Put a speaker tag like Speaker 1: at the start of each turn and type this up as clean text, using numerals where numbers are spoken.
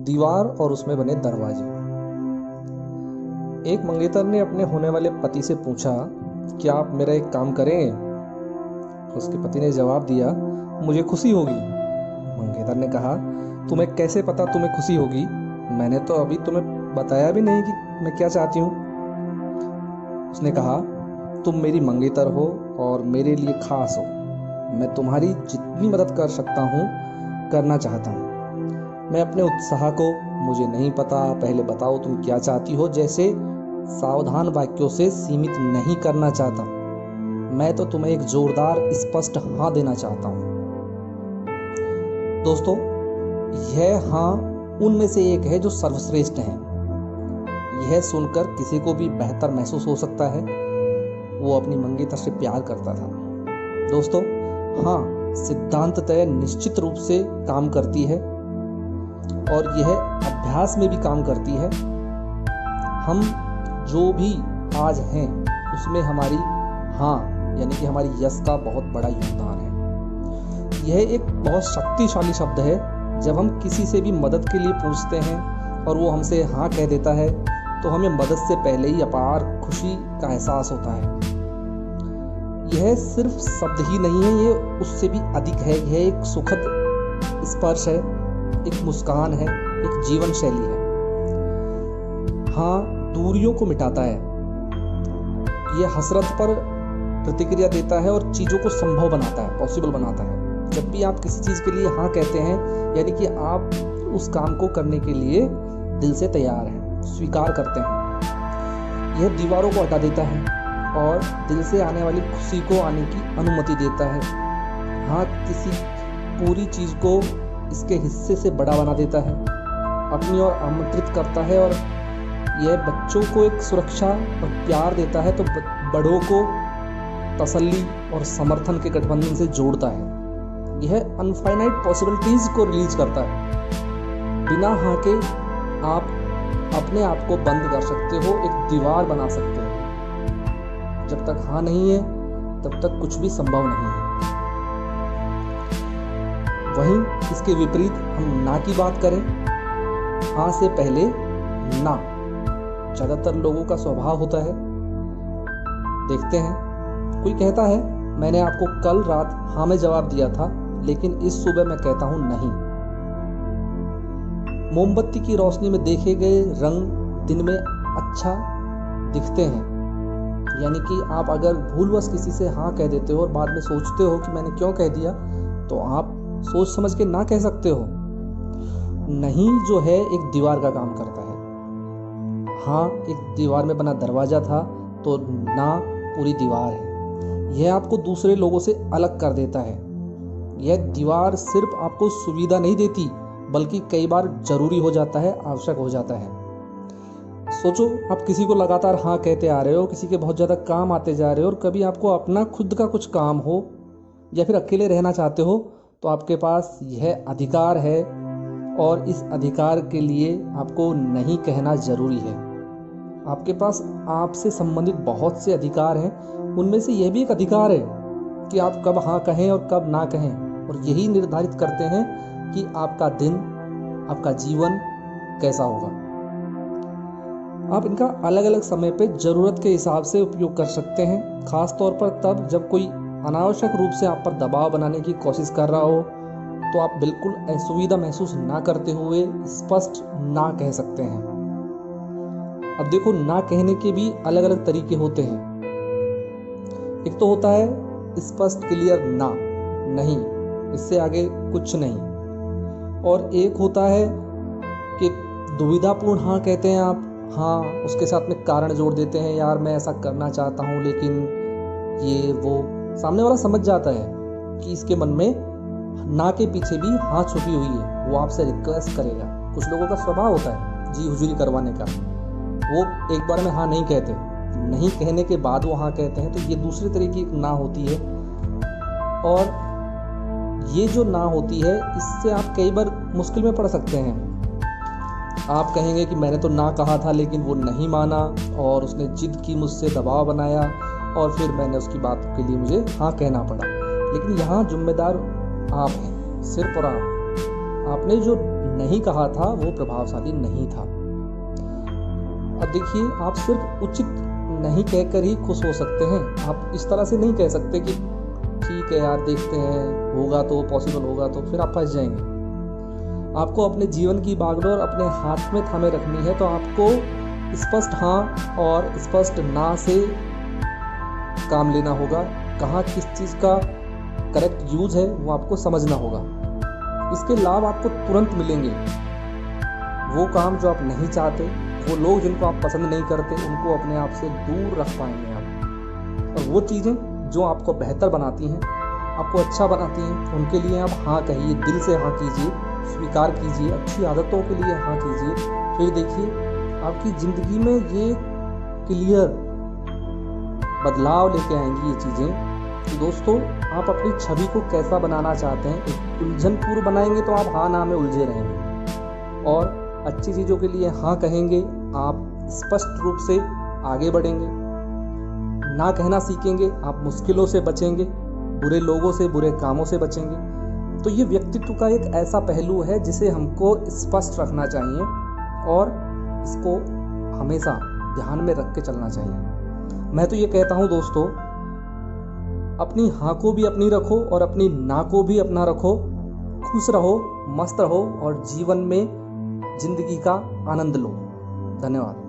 Speaker 1: दीवार और उसमें बने दरवाजे। एक मंगेतर ने अपने होने वाले पति से पूछा, क्या आप मेरा एक काम करेंगे? उसके पति ने जवाब दिया, मुझे खुशी होगी। मंगेतर ने कहा, तुम्हें कैसे पता तुम्हें खुशी होगी? मैंने तो अभी तुम्हें बताया भी नहीं कि मैं क्या चाहती हूँ। उसने कहा, तुम मेरी मंगेतर हो और मेरे लिए खास हो। मैं तुम्हारी जितनी मदद कर सकता हूँ करना चाहता हूँ। मैं अपने उत्साह को मुझे नहीं पता, पहले बताओ तुम क्या चाहती हो जैसे सावधान वाक्यों से सीमित नहीं करना चाहता। मैं तो तुम्हें एक जोरदार स्पष्ट हाँ देना चाहता हूँ। दोस्तों, यह हाँ उनमें से एक है जो सर्वश्रेष्ठ है। यह सुनकर किसी को भी बेहतर महसूस हो सकता है। वो अपनी मंगेतर से प्यार करता था। दोस्तों, हाँ सिद्धांततः निश्चित रूप से काम करती है और यह अभ्यास में भी काम करती है। हम जो भी आज हैं उसमें हमारी हाँ यानी कि हमारी यस का बहुत बड़ा योगदान है। यह एक बहुत शक्तिशाली शब्द है। जब हम किसी से भी मदद के लिए पूछते हैं और वो हमसे हाँ कह देता है तो हमें मदद से पहले ही अपार खुशी का एहसास होता है। यह सिर्फ शब्द ही नहीं है, ये उससे भी अधिक है। यह एक सुखद स्पर्श है, एक मुस्कान है, एक जीवन शैली है। हाँ दूरियों को मिटाता है। यह हसरत पर प्रतिक्रिया देता है और चीज़ों को संभव बनाता है, पॉसिबल बनाता है। जब भी आप किसी चीज़ के लिए हाँ कहते हैं यानी कि आप उस काम को करने के लिए दिल से तैयार हैं, स्वीकार करते हैं। यह दीवारों को हटा देता है और दिल से आने वाली खुशी को आने की अनुमति देता है। हाँ किसी पूरी चीज़ को इसके हिस्से से बड़ा बना देता है, अपनी ओर आमंत्रित करता है और यह बच्चों को एक सुरक्षा और प्यार देता है तो बड़ों को तसल्ली और समर्थन के गठबंधन से जोड़ता है। यह अनफाइनाइट पॉसिबिलिटीज को रिलीज करता है। बिना हाँ के आप अपने आप को बंद कर सकते हो, एक दीवार बना सकते हो। जब तक हाँ नहीं है तब तक कुछ भी संभव नहीं है। वहीं इसके विपरीत हम ना की बात करें, हाँ से पहले ना ज़्यादातर लोगों का स्वभाव होता है। देखते हैं, कोई कहता है मैंने आपको कल रात हाँ में जवाब दिया था लेकिन इस सुबह मैं कहता हूं नहीं। मोमबत्ती की रोशनी में देखे गए रंग दिन में अच्छा दिखते हैं। यानी कि आप अगर भूलवश किसी से हाँ कह देते हो और बाद में सोचते हो कि मैंने क्यों कह दिया, तो आप सोच समझ के ना कह सकते हो। नहीं जो है एक दीवार का काम करता है। हाँ एक दीवार में बना दरवाजा था तो ना पूरी दीवार है। यह आपको दूसरे लोगों से अलग कर देता है। यह दीवार सिर्फ आपको सुविधा नहीं देती बल्कि कई बार जरूरी हो जाता है, आवश्यक हो जाता है। सोचो, आप किसी को लगातार हाँ कहते आ रहे हो, किसी के बहुत ज़्यादा काम आते जा रहे हो और कभी आपको अपना खुद का कुछ काम हो या फिर अकेले रहना चाहते हो तो आपके पास यह अधिकार है और इस अधिकार के लिए आपको नहीं कहना ज़रूरी है। आपके पास आपसे संबंधित बहुत से अधिकार हैं, उनमें से यह भी एक अधिकार है कि आप कब हाँ कहें और कब ना कहें, और यही निर्धारित करते हैं कि आपका दिन, आपका जीवन कैसा होगा। आप इनका अलग अलग समय पे ज़रूरत के हिसाब से उपयोग कर सकते हैं, खास तौर पर तब जब कोई अनावश्यक रूप से आप पर दबाव बनाने की कोशिश कर रहा हो तो आप बिल्कुल असुविधा महसूस ना करते हुए स्पष्ट ना कह सकते हैं। अब देखो, ना कहने के भी अलग अलग तरीके होते हैं। एक तो होता है स्पष्ट क्लियर ना, नहीं, इससे आगे कुछ नहीं। और एक होता है कि दुविधापूर्ण हाँ कहते हैं आप, हाँ उसके साथ में कारण जोड़ देते हैं, यार मैं ऐसा करना चाहता हूँ लेकिन ये वो। सामने वाला समझ जाता है कि इसके मन में ना के पीछे भी हाँ छुपी हुई है, वो आपसे रिक्वेस्ट करेगा। कुछ लोगों का स्वभाव होता है जी हुजूरी करवाने का, वो एक बार में हाँ नहीं कहते, नहीं कहने के बाद वो हाँ कहते हैं, तो ये दूसरे तरह की एक ना होती है। और ये जो ना होती है इससे आप कई बार मुश्किल में पड़ सकते हैं। आप कहेंगे कि मैंने तो ना कहा था लेकिन वो नहीं माना और उसने जिद की, मुझसे दबाव बनाया और फिर मैंने उसकी बात के लिए मुझे हाँ कहना पड़ा। लेकिन यहाँ जिम्मेदार आप हैं, सिर्फ और आप। आपने जो नहीं कहा था वो प्रभावशाली नहीं था। अब देखिए, आप सिर्फ उचित नहीं कहकर ही खुश हो सकते हैं। आप इस तरह से नहीं कह सकते कि ठीक है यार, देखते हैं, होगा तो, पॉसिबल होगा तो, फिर आप फंस जाएंगे। आपको अपने जीवन की बागडोर अपने हाथ में थामे रखनी है, तो आपको स्पष्ट हाँ और स्पष्ट ना से काम लेना होगा। कहाँ किस चीज़ का करेक्ट यूज है वो आपको समझना होगा। इसके लाभ आपको तुरंत मिलेंगे। वो काम जो आप नहीं चाहते, वो लोग जिनको आप पसंद नहीं करते, उनको अपने आप से दूर रख पाएंगे आप। और वो चीज़ें जो आपको बेहतर बनाती हैं, आपको अच्छा बनाती हैं, उनके लिए आप हाँ कहिए, दिल से हाँ कीजिए, स्वीकार कीजिए, अच्छी आदतों के लिए हाँ कीजिए। फिर देखिए आपकी ज़िंदगी में ये क्लियर बदलाव लेके आएंगी ये चीज़ें। तो दोस्तों, आप अपनी छवि को कैसा बनाना चाहते हैं, एक उलझनपूर्ण बनाएंगे तो आप हाँ ना में उलझे रहेंगे, और अच्छी चीज़ों के लिए हाँ कहेंगे, आप स्पष्ट रूप से आगे बढ़ेंगे। ना कहना सीखेंगे, आप मुश्किलों से बचेंगे, बुरे लोगों से, बुरे कामों से बचेंगे। तो ये व्यक्तित्व का एक ऐसा पहलू है जिसे हमको स्पष्ट रखना चाहिए और इसको हमेशा ध्यान में रख के चलना चाहिए। मैं तो ये कहता हूँ दोस्तों, अपनी हाँ को भी अपनी रखो और अपनी ना को भी अपना रखो। खुश रहो, मस्त रहो और जीवन में जिंदगी का आनंद लो। धन्यवाद।